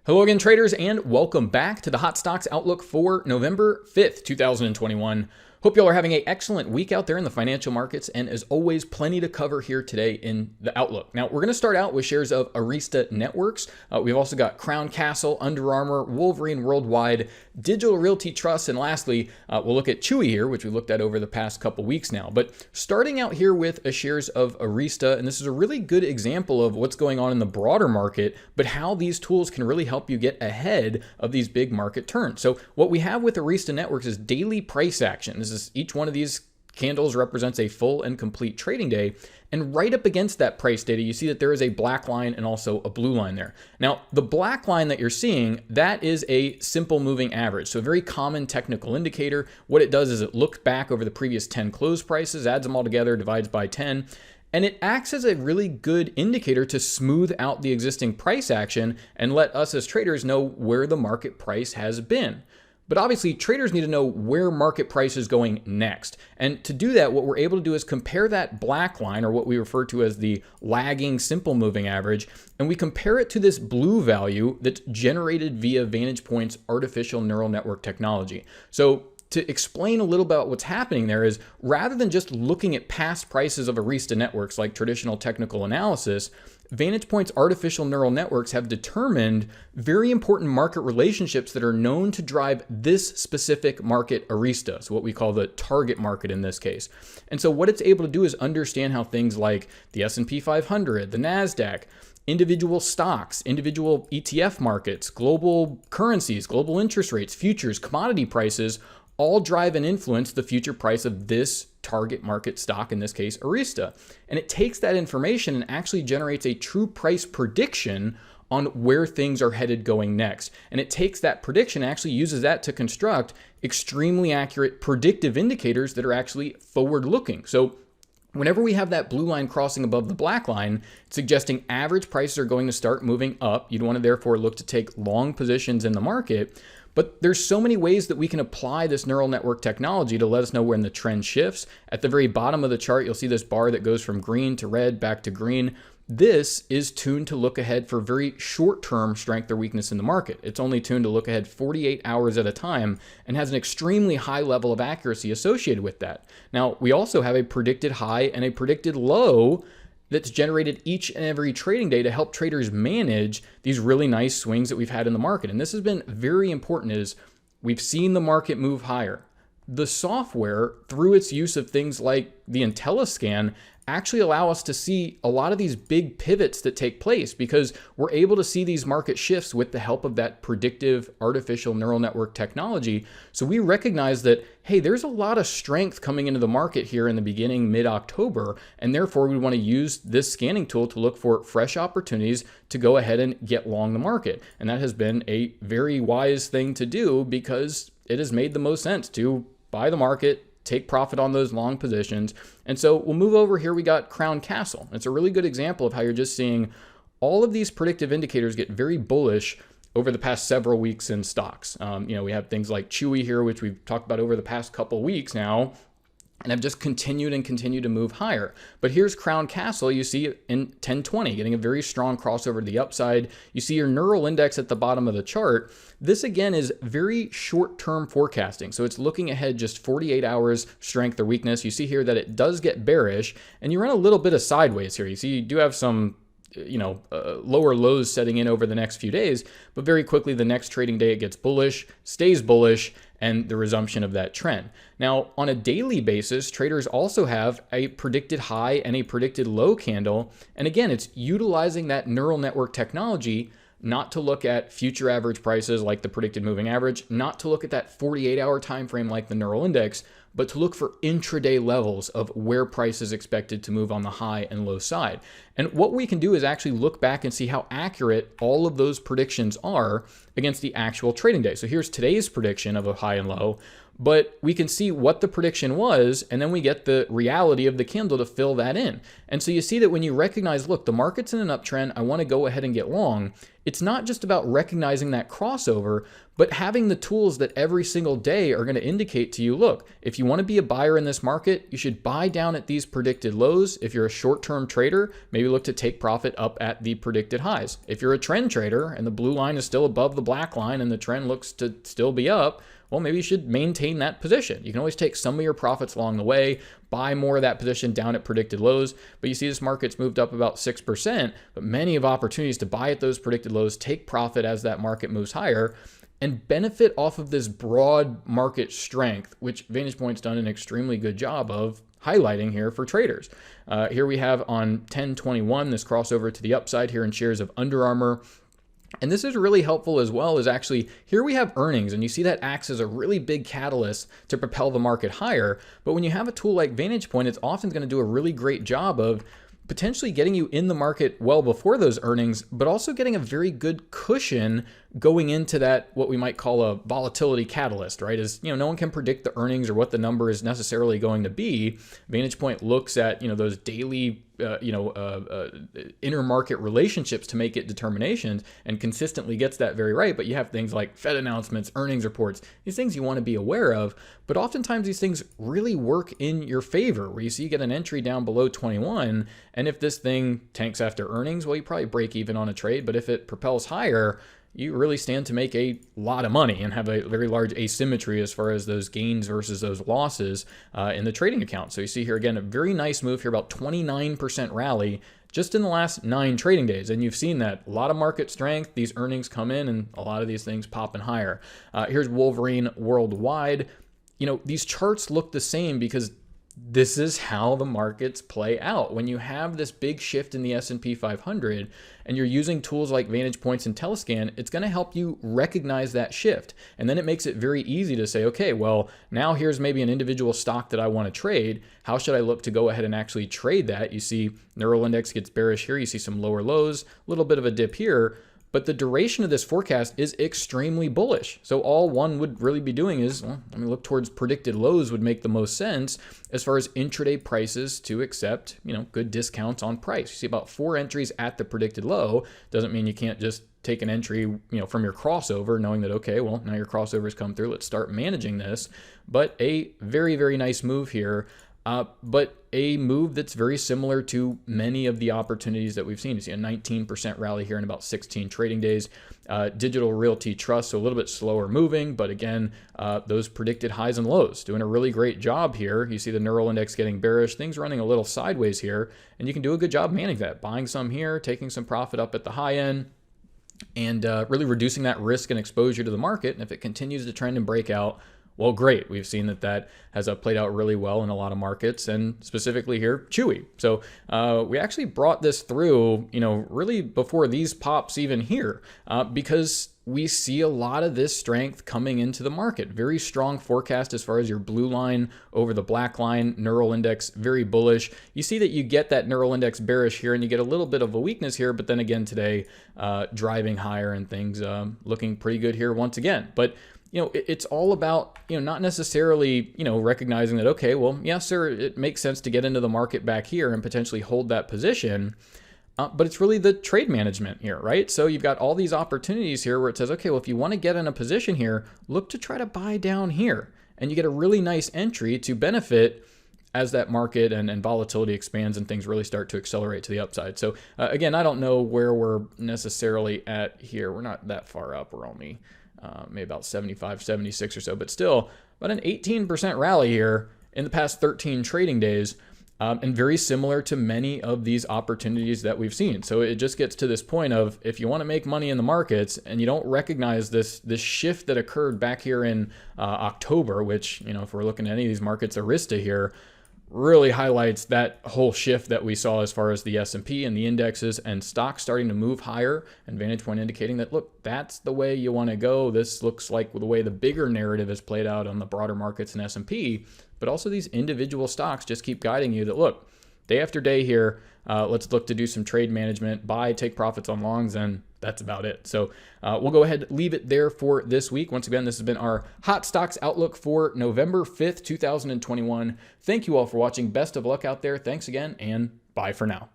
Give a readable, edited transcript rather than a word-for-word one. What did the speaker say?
Hello again, traders, and welcome back to the Hot Stocks Outlook for November 5th, 2021. Hope y'all are having an excellent week out there in the financial markets, and as always, plenty to cover here today in the Outlook. Now, we're going to start out with shares of Arista Networks. We've also got Crown Castle, UnderArmour, Wolverine Worldwide, Digital Realty Trust, and lastly, we'll look at Chewy here, which we looked at over the past couple weeks now. But starting out here with shares of Arista, and this is a really good example of what's going on in the broader market, but how these tools can really help you get ahead of these big market turns. So what we have with Arista Networks is daily price action. Each one of these candles represents a full and complete trading day. And right up against that price data, you see that there is a black line and also a blue line there. Now, the black line that you're seeing, that is a simple moving average. So a very common technical indicator. What it does is it looks back over the previous 10 close prices, adds them all together, divides by 10. And it acts as a really good indicator to smooth out the existing price action and let us as traders know where the market price has been. But obviously, traders need to know where market price is going next. And to do that, what we're able to do is compare that black line, or what we refer to as the lagging simple moving average, and we compare it to this blue value that's generated via Vantagepoint's artificial neural network technology. So to explain a little about what's happening there is, rather than just looking at past prices of Arista networks like traditional technical analysis, Vantagepoint's artificial neural networks have determined very important market relationships that are known to drive this specific market Arista, so what we call the target market in this case. And so what it's able to do is understand how things like the S&P 500, the NASDAQ, individual stocks, individual ETF markets, global currencies, global interest rates, futures, commodity prices, all drive and influence the future price of this target market stock, in this case, Arista. And it takes that information and actually generates a true price prediction on where things are headed going next. And it takes that prediction and actually uses that to construct extremely accurate predictive indicators that are actually forward-looking. So whenever we have that blue line crossing above the black line, suggesting average prices are going to start moving up, you'd want to therefore look to take long positions in the market. But there's so many ways that we can apply this neural network technology to let us know when the trend shifts. At the very bottom of the chart, you'll see this bar that goes from green to red, back to green. This is tuned to look ahead for very short-term strength or weakness in the market. It's only tuned to look ahead 48 hours at a time and has an extremely high level of accuracy associated with that. Now, we also have a predicted high and a predicted low that's generated each and every trading day to help traders manage these really nice swings that we've had in the market. And this has been very important, is we've seen the market move higher. The software, through its use of things like the IntelliScan, actually allow us to see a lot of these big pivots that take place, because we're able to see these market shifts with the help of that predictive artificial neural network technology. So we recognize that, hey, there's a lot of strength coming into the market here in the beginning, mid-October, and therefore we want to use this scanning tool to look for fresh opportunities to go ahead and get long the market. And that has been a very wise thing to do, because it has made the most sense to buy the market, take profit on those long positions. And so we'll move over here. We got Crown Castle. It's a really good example of how you're just seeing all of these predictive indicators get very bullish over the past several weeks in stocks. We have things like Chewy here, which we've talked about over the past couple weeks now, and have just continued to move higher. But here's Crown Castle. You see it in 1020, getting a very strong crossover to the upside. You see your neural index at the bottom of the chart. This again is very short-term forecasting. So it's looking ahead just 48 hours strength or weakness. You see here that it does get bearish, and you run a little bit of sideways here. You see you do have some lower lows setting in over the next few days, but very quickly the next trading day it gets bullish, stays bullish, and the resumption of that trend. Now, on a daily basis, traders also have a predicted high and a predicted low candle. And again, it's utilizing that neural network technology not to look at future average prices like the predicted moving average, not to look at that 48-hour time frame like the neural index, but to look for intraday levels of where price is expected to move on the high and low side. And what we can do is actually look back and see how accurate all of those predictions are against the actual trading day. So here's today's prediction of a high and low. but we can see what the prediction was, and then we get the reality of the candle to fill that in. And so you see that when you recognize, look, the market's in an uptrend, I want to go ahead and get long, it's not just about recognizing that crossover, but having the tools that every single day are going to indicate to you, look, if you want to be a buyer in this market, you should buy down at these predicted lows. If you're a short-term trader, maybe look to take profit up at the predicted highs. If you're a trend trader and the blue line is still above the black line and the trend looks to still be up, well, maybe you should maintain that position. You can always take some of your profits along the way, buy more of that position down at predicted lows. But you see this market's moved up about 6%, but many of opportunities to buy at those predicted lows, take profit as that market moves higher, and benefit off of this broad market strength, which Vantagepoint's done an extremely good job of highlighting here for traders. Here we have on 10/21, this crossover to the upside here in shares of UnderArmour. And this is really helpful as well as actually here we have earnings, and you see that acts as a really big catalyst to propel the market higher. But when you have a tool like Vantagepoint, it's often going to do a really great job of potentially getting you in the market well before those earnings, but also getting a very good cushion going into that, what we might call a volatility catalyst, right? Is, no one can predict the earnings or what the number is necessarily going to be. Vantagepoint looks at, those daily, intermarket relationships to make it determinations and consistently gets that very right. But you have things like Fed announcements, earnings reports, these things you want to be aware of. But oftentimes these things really work in your favor, where you see you get an entry down below 21. And if this thing tanks after earnings, well, you probably break even on a trade. But if it propels higher, you really stand to make a lot of money and have a very large asymmetry as far as those gains versus those losses in the trading account. So you see here again, a very nice move here, about 29% rally just in the last 9 trading days. And you've seen that a lot of market strength, these earnings come in and a lot of these things popping higher. Here's Wolverine worldwide. These charts look the same because this is how the markets play out. When you have this big shift in the S&P 500 and you're using tools like Vantagepoints and Telescan, it's going to help you recognize that shift. And then it makes it very easy to say, okay, well, now here's maybe an individual stock that I want to trade. How should I look to go ahead and actually trade that? You see Neural Index gets bearish here. You see some lower lows, a little bit of a dip here. But the duration of this forecast is extremely bullish. So all one would really be doing is, look towards predicted lows would make the most sense as far as intraday prices to accept, good discounts on price. You see about 4 entries at the predicted low. Doesn't mean you can't just take an entry, from your crossover, knowing that, okay, well, now your crossovers come through. Let's start managing this. But a very, very nice move here. But a move that's very similar to many of the opportunities that we've seen. You see a 19% rally here in about 16 trading days. Digital Realty Trust, so a little bit slower moving, but again, those predicted highs and lows, doing a really great job here. You see the Neural Index getting bearish, things running a little sideways here, and you can do a good job managing that, buying some here, taking some profit up at the high end, and really reducing that risk and exposure to the market. And if it continues to trend and break out, well, great. We've seen that has played out really well in a lot of markets, and specifically here, Chewy. So we actually brought this through, really before these pops even here, because we see a lot of this strength coming into the market. Very strong forecast as far as your blue line over the black line. Neural Index, very bullish. You see that you get that Neural Index bearish here, and you get a little bit of a weakness here, but then again today, driving higher and things looking pretty good here once again. But it's all about, not necessarily, recognizing that, okay, well, yes, sir, it makes sense to get into the market back here and potentially hold that position. But it's really the trade management here, right? So you've got all these opportunities here where it says, okay, well, if you want to get in a position here, look to try to buy down here. And you get a really nice entry to benefit as that market and volatility expands and things really start to accelerate to the upside. So again, I don't know where we're necessarily at here. We're not that far up. We're only maybe about 75, 76 or so, but still about an 18% rally here in the past 13 trading days, and very similar to many of these opportunities that we've seen. So it just gets to this point of, if you want to make money in the markets and you don't recognize this shift that occurred back here in October, which, if we're looking at any of these markets, Arista here really highlights that whole shift that we saw as far as the S&P and the indexes and stocks starting to move higher, and Vantagepoint indicating that, look, that's the way you want to go. This looks like the way the bigger narrative has played out on the broader markets and S&P, but also these individual stocks just keep guiding you that, look, day after day here, let's look to do some trade management, buy, take profits on longs, and that's about it. So we'll go ahead, leave it there for this week. Once again, this has been our Hot Stocks Outlook for November 5th, 2021. Thank you all for watching. Best of luck out there. Thanks again, and bye for now.